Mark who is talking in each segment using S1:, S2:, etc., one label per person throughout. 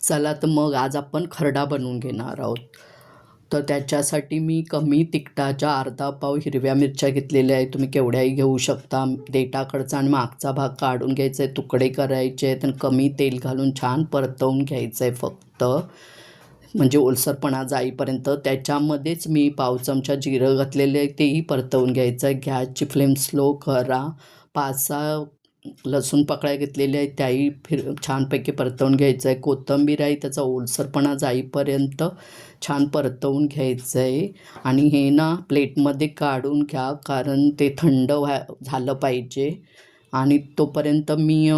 S1: चला तर मग आज आपण खरडा बनवून घेणार आहोत. तर त्याच्यासाठी मी कमी तिखटाच्या अर्धा पाव हिरव्या मिरच्या घेतलेल्या आहेत. तुम्ही केवढ्याही घेऊ शकता. देठाकडचा आणि मागचा भाग काढून घ्यायचा आहे, तुकडे करायचे आहेत आणि कमी तेल घालून छान परतवून घ्यायचं आहे फक्त, म्हणजे ओलसरपणा जाईपर्यंत. त्याच्यामध्येच मी पाव चमचा जिरं घातलेले आहे, तेही परतवून घ्यायचं आहे. गॅसची फ्लेम स्लो करा. 5-6 लसूण पाकळ्या घेतलेल्या आहेत, त्याही छानपैकी परतवून घ्यायचं आहे. कोथिंबीर आहे, त्याचा ओलसरपणा जाईपर्यंत छान परतवून घ्यायचं आहे. आणि हे ना प्लेटमध्ये काढून घ्या, कारण ते थंड झालं पाहिजे. आणि तोपर्यंत मी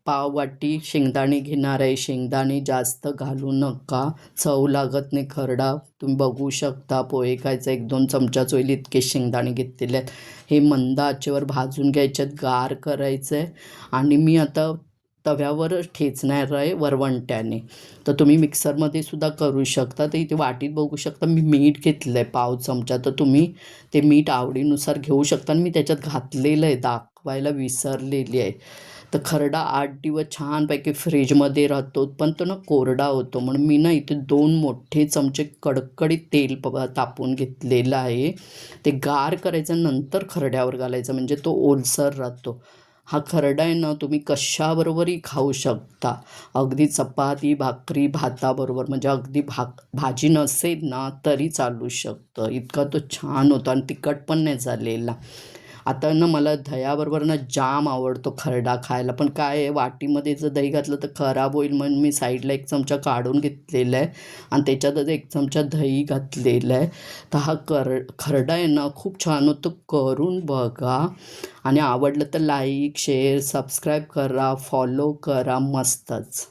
S1: पाववाटी शेंगदाणे घेणार आहे. शेंगदाणे जास्त घालू नका, चव लागत नाही खरडा. तुम्ही बघू शकता, पोहे खायचा 1-2 चमचाच होईल इतके शेंगदाणे घेतलेले आहेत. हे मंद आचेवर भाजून घ्यायचे आहेत, गार करायचं आहे. आणि मी आता तव्यावर ठेचणार आहे वरवंट्याने. तर तुम्ही मिक्सरमध्ये सुद्धा करू शकता. तर इथे वाटीत बघू शकता मी मीठ घेतलं आहे पाव चमचा. तर तुम्ही ते मीठ आवडीनुसार घेऊ शकता. आणि मी त्याच्यात घातलेलं आहे, दाखवायला विसरलेली आहे. तर खरडा 8 दिवस छानपैकी फ्रीजमध्ये राहतो, पण तो ना कोरडा होतो. म्हणून मी ना इथे 2 मोठे चमचे कडकडीत तेल तापून घेतलेलं आहे. ते गार करायचं, नंतर खरड्यावर घालायचं, म्हणजे तो ओलसर राहतो. हा खरडा आहे ना, तुम्ही कशाबरोबरही खाऊ शकता. अगदी चपाती, भाकरी, भाताबरोबर, म्हणजे अगदी भाजी नसेल ना तरी चालू शकतं. इतका तो छान होतो आणि तिखट पण नाही झालेला. आता ना मला दह्याबरोबर ना जाम आवडतो खरडा खायला, पण काय आहे, वाटीमध्ये जर दही घातलं तर खराब होईल, म्हणून मी साईडला 1 चमचा काढून घेतलेला आहे आणि त्याच्यातच 1 चमचा दही घातलेला आहे. तर हा खरडा आहे ना खूप छान होतो, करून बघा. आणि आवडलं तर लाईक, शेअर, सबस्क्राईब करा, फॉलो करा. मस्तच.